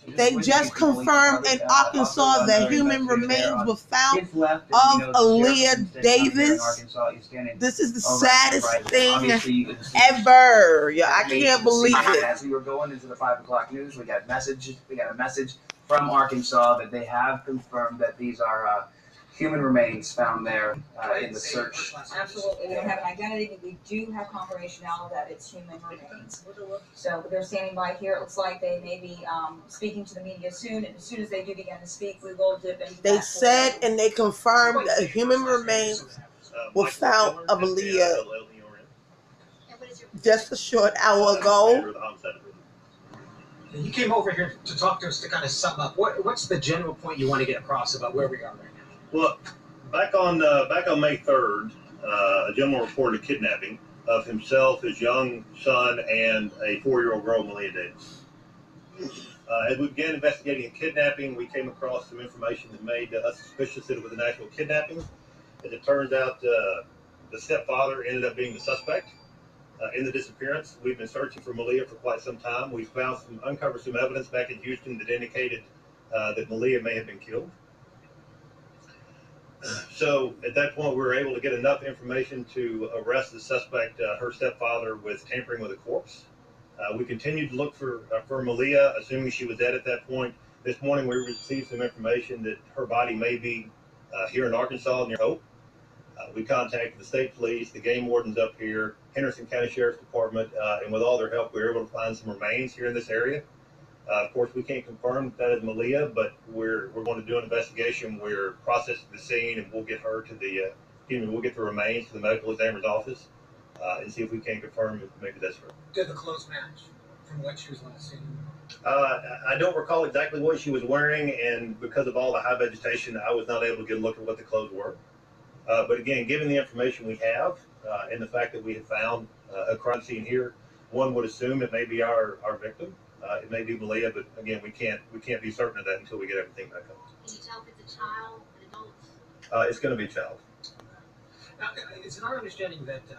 They just confirmed in Arkansas that human remains were found of Maleah Davis. This is the saddest thing ever. Yeah, I can't believe it. As we were going into the 5 o'clock news, we got a message from Arkansas that they have confirmed that these are human remains found there in the search. Absolutely. We don't have an identity, but we do have confirmation now that it's human remains. So they're standing by here. It looks like they may be speaking to the media soon. And as soon as they do begin to speak, we will dip into They said and they confirmed that human remains were found of Maleah just a short hour ago. You came over here to talk to us to kind of sum up. What's the general point you want to get across about where we are right now? Well, back on May 3rd, a gentleman reported a kidnapping of himself, his young son, and a 4-year-old girl, Maleah Davis. As we began investigating a kidnapping, we came across some information that made us suspicious that it was an actual kidnapping. As it turns out, the stepfather ended up being the suspect in the disappearance. We've been searching for Maleah for quite some time. We uncovered some evidence back in Houston that indicated that Maleah may have been killed. So at that point, we were able to get enough information to arrest the suspect, her stepfather, with tampering with a corpse. We continued to look for Maleah, assuming she was dead at that point. This morning, we received some information that her body may be here in Arkansas near Hope. We contacted the state police, the game wardens up here, Henderson County Sheriff's Department, and with all their help, we were able to find some remains here in this area. Of course, we can't confirm that is Maleah, but we're going to do an investigation. We're processing the scene, and we'll get her to we'll get the remains to the medical examiner's office and see if we can confirm if maybe that's her. Did the clothes match from what she was last seen? I don't recall exactly what she was wearing, and because of all the high vegetation, I was not able to get a look at what the clothes were. But again, given the information we have and the fact that we have found a crime scene here, one would assume it may be our victim. It may be Maleah, but again, we can't be certain of that until we get everything back up. Can you tell if it's a child, an adult? It's going to be a child. Now, it's our understanding that the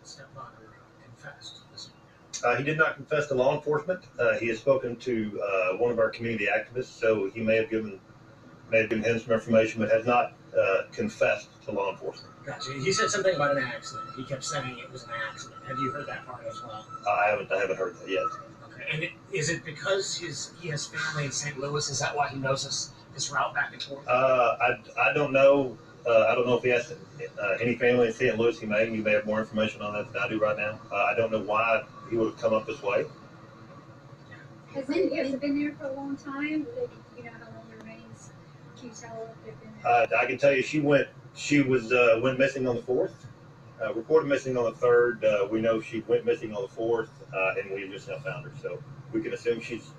stepfather confessed. He did not confess to law enforcement. He has spoken to one of our community activists, so he may have given him some information, but has not confessed to law enforcement. Gotcha. He said something about an accident. He kept saying it was an accident. Have you heard that part as well? I haven't heard that yet. And is it because he has family in St. Louis? Is that why he knows this route back and forth? I don't know. I don't know if he has any family in St. Louis. You may have more information on that than I do right now. I don't know why he would have come up this way. Has it been there for a long time? You know how long the remains? Can you tell if they've been there? I can tell you she went went missing on the 4th. Reported missing on the 3rd. We know she went missing on the 4th, and we just now found her. So we can assume she's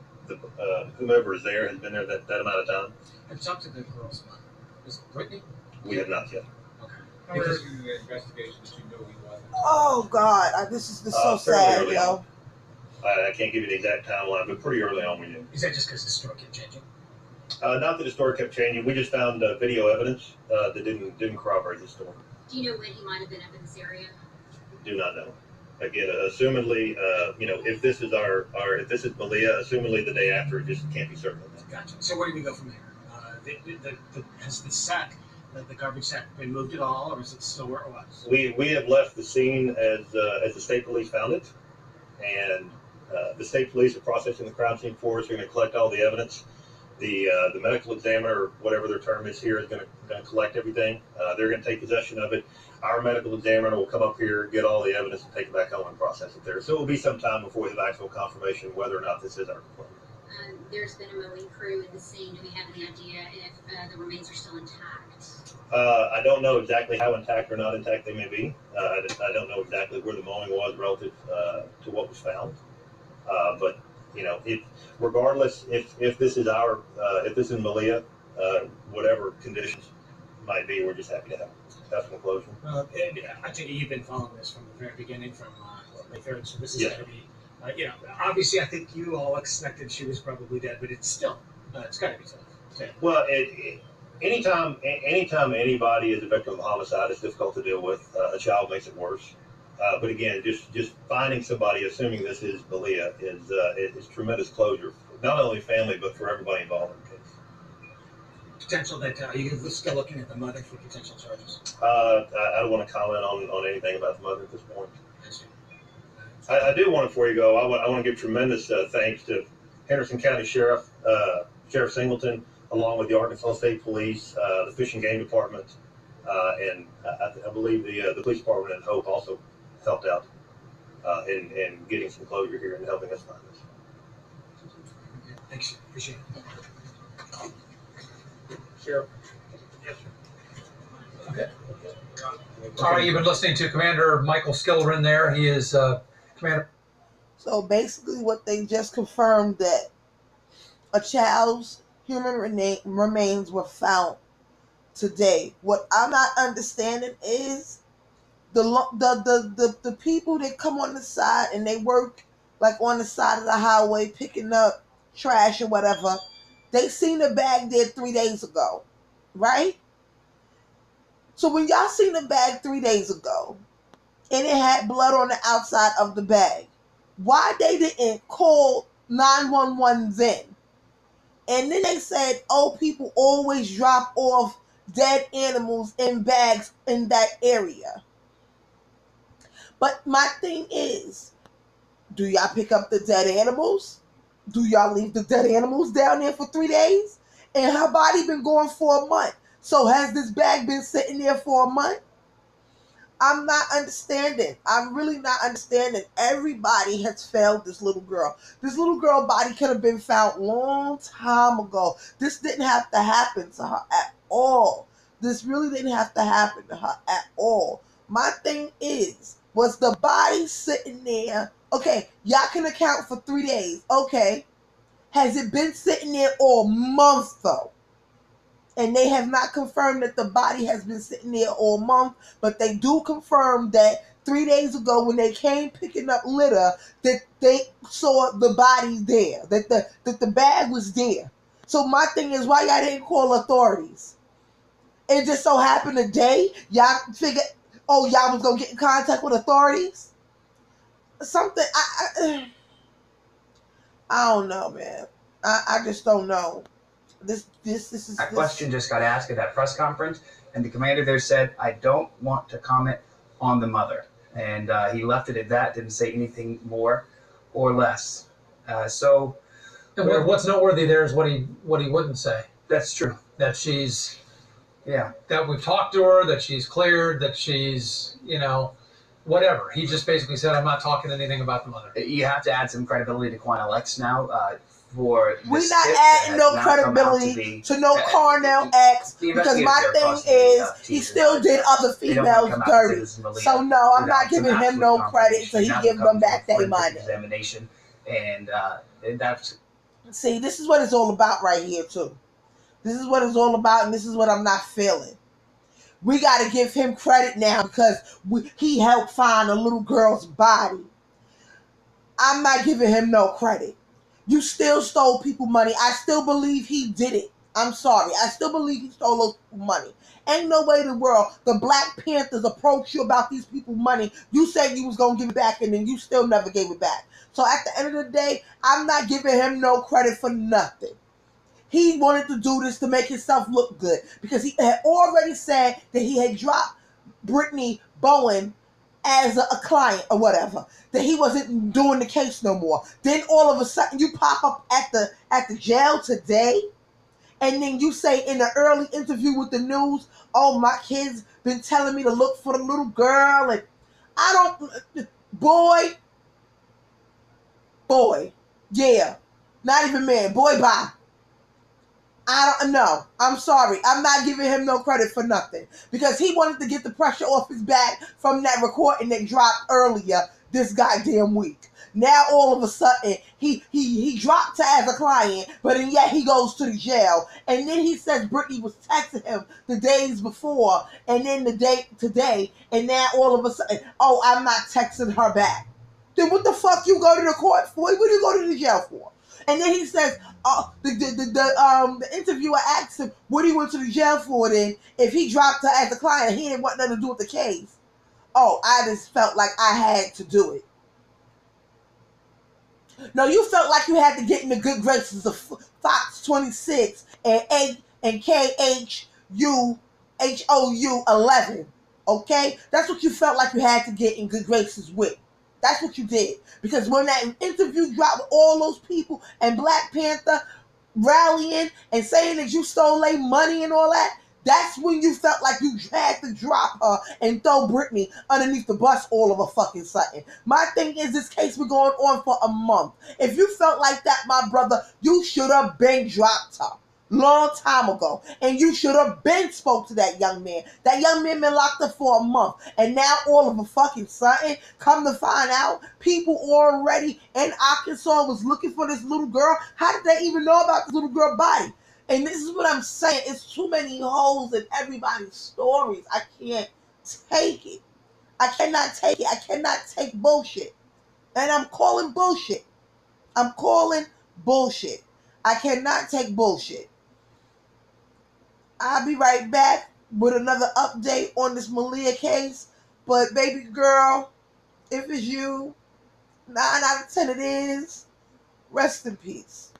whomever is there has been there that amount of time. I've talked to the girl's mother. Is it Brittany? We have not yet. Okay. Because in the investigation, you knew he wasn't. Oh God, this is so sad, yo. I can't give you the exact timeline, but pretty early on we knew. Is that just because the story kept changing? Not that the story kept changing. We just found video evidence that didn't corroborate the story. Do you know when he might have been up in this area? Do not know. Again, assumedly, if this is if this is Maleah, assumedly the day after, it just can't be certain of that. Gotcha. So where do we go from there? Has the sack, the garbage sack, been moved at all, or is it still where it was? We have left the scene as the state police found it, and the state police are processing the crime scene for us. They're going to collect all the evidence. The medical examiner, whatever their term is here, is going to collect everything. They're going to take possession of it. Our medical examiner will come up here, get all the evidence, and take it back home and process it there. So it will be some time before we have actual confirmation whether or not this is our complaint. There's been a mowing crew in the scene. Do we have any idea if the remains are still intact? I don't know exactly how intact or not intact they may be. I don't know exactly where the mowing was relative to what was found. But regardless, if this is if this is Maleah, whatever conditions might be, we're just happy to have some closure. I take it you've been following this from the very beginning, from May 3rd, so this is going to be, obviously I think you all expected she was probably dead, but it's still, it's got to be tough. Well, anytime anybody is a victim of a homicide, it's difficult to deal with. A child makes it worse. But again, just finding somebody, assuming this is Maleah, is tremendous closure not only family, but for everybody involved in the case. Potential that you're still looking at the mother for potential charges. I don't want to comment on anything about the mother at this point. I do want, before you go, I want to give tremendous thanks to Henderson County Sheriff, Sheriff Singleton, along with the Arkansas State Police, the Fish and Game Department, and I believe the police department at Hope also helped out in getting some closure here and helping us find this. Thanks. Appreciate it. Sheriff. Okay. All right, you've been listening to Commander Michael Skillerin there. He is Commander. So basically what they just confirmed that a child's human remains were found today. What I'm not understanding is the people that come on the side and they work like on the side of the highway picking up trash or whatever. They seen the bag there 3 days ago, right? So when y'all seen the bag 3 days ago and it had blood on the outside of the bag, why they didn't call 911 then? And then they said, oh, people always drop off dead animals in bags in that area. But my thing is, do y'all pick up the dead animals? Do y'all leave the dead animals down there for 3 days? And her body been gone for a month. So has this bag been sitting there for a month? I'm not understanding. I'm really not understanding. Everybody has failed this little girl. This little girl body could have been found long time ago. This didn't have to happen to her at all. This really didn't have to happen to her at all. My thing is, was the body sitting there? Okay, y'all can account for 3 days. Okay. Has it been sitting there all month though? And they have not confirmed that the body has been sitting there all month, but they do confirm that 3 days ago when they came picking up litter, that they saw the body there, that the bag was there. So my thing is, why y'all didn't call authorities? It just so happened today, y'all figured, oh, y'all was going to get in contact with authorities? Something, I don't know, man. I just don't know. This is that question just got asked at that press conference, and the commander there said, I don't want to comment on the mother. And he left it at that, didn't say anything more or less. So what's noteworthy there is what he wouldn't say. That's true. That she's, yeah, that we've talked to her, that she's cleared, that she's, whatever. He just basically said, I'm not talking anything about the mother. You have to add some credibility to Quanah X now. We're not adding no credibility to no Cornell X, because my thing is he still did other females dirty. So no, I'm not giving him no credit until he give them back their money. Examination, and that's, see, this is what it's all about right here too. This is what it's all about, and this is what I'm not feeling. We got to give him credit now because he helped find a little girl's body. I'm not giving him no credit. You still stole people money. I still believe he did it. I'm sorry. I still believe he stole those people money. Ain't no way in the world the Black Panthers approached you about these people money. You said you was going to give it back, and then you still never gave it back. So at the end of the day, I'm not giving him no credit for nothing. He wanted to do this to make himself look good because he had already said that he had dropped Brittany Bowen as a client or whatever, that he wasn't doing the case no more. Then all of a sudden you pop up at the jail today, and then you say in the early interview with the news, oh, my kids been telling me to look for the little girl, and I don't, boy, yeah, not even man, boy, bye. I don't know. I'm sorry. I'm not giving him no credit for nothing because he wanted to get the pressure off his back from that recording that dropped earlier this goddamn week. Now all of a sudden he dropped her as a client, but then yet he goes to the jail, and then he says Brittany was texting him the days before, and then the date today, and now all of a sudden, oh, I'm not texting her back. Then what the fuck you go to the court for? What do you go to the jail for? And then he says, the interviewer asked him, what he went to the jail for then if he dropped her as a client, he didn't want nothing to do with the case. Oh, I just felt like I had to do it. No, you felt like you had to get in the good graces of Fox 26 and KHOU 11. Okay? That's what you felt like you had to get in good graces with. That's what you did. Because when that interview dropped with all those people and Black Panther rallying and saying that you stole their money and all that, that's when you felt like you had to drop her and throw Britney underneath the bus all of a fucking sudden. My thing is, this case been going on for a month. If you felt like that, my brother, you should have been dropped her long time ago. And you should have been spoke to that young man. That young man been locked up for a month. And now all of a fucking sudden, come to find out, people already in Arkansas was looking for this little girl. How did they even know about this little girl body? And this is what I'm saying. It's too many holes in everybody's stories. I can't take it. I cannot take it. I cannot take bullshit. And I'm calling bullshit. I'm calling bullshit. I cannot take bullshit. I'll be right back with another update on this Maleah case. But baby girl, if it's you, 9 out of 10 it is, rest in peace.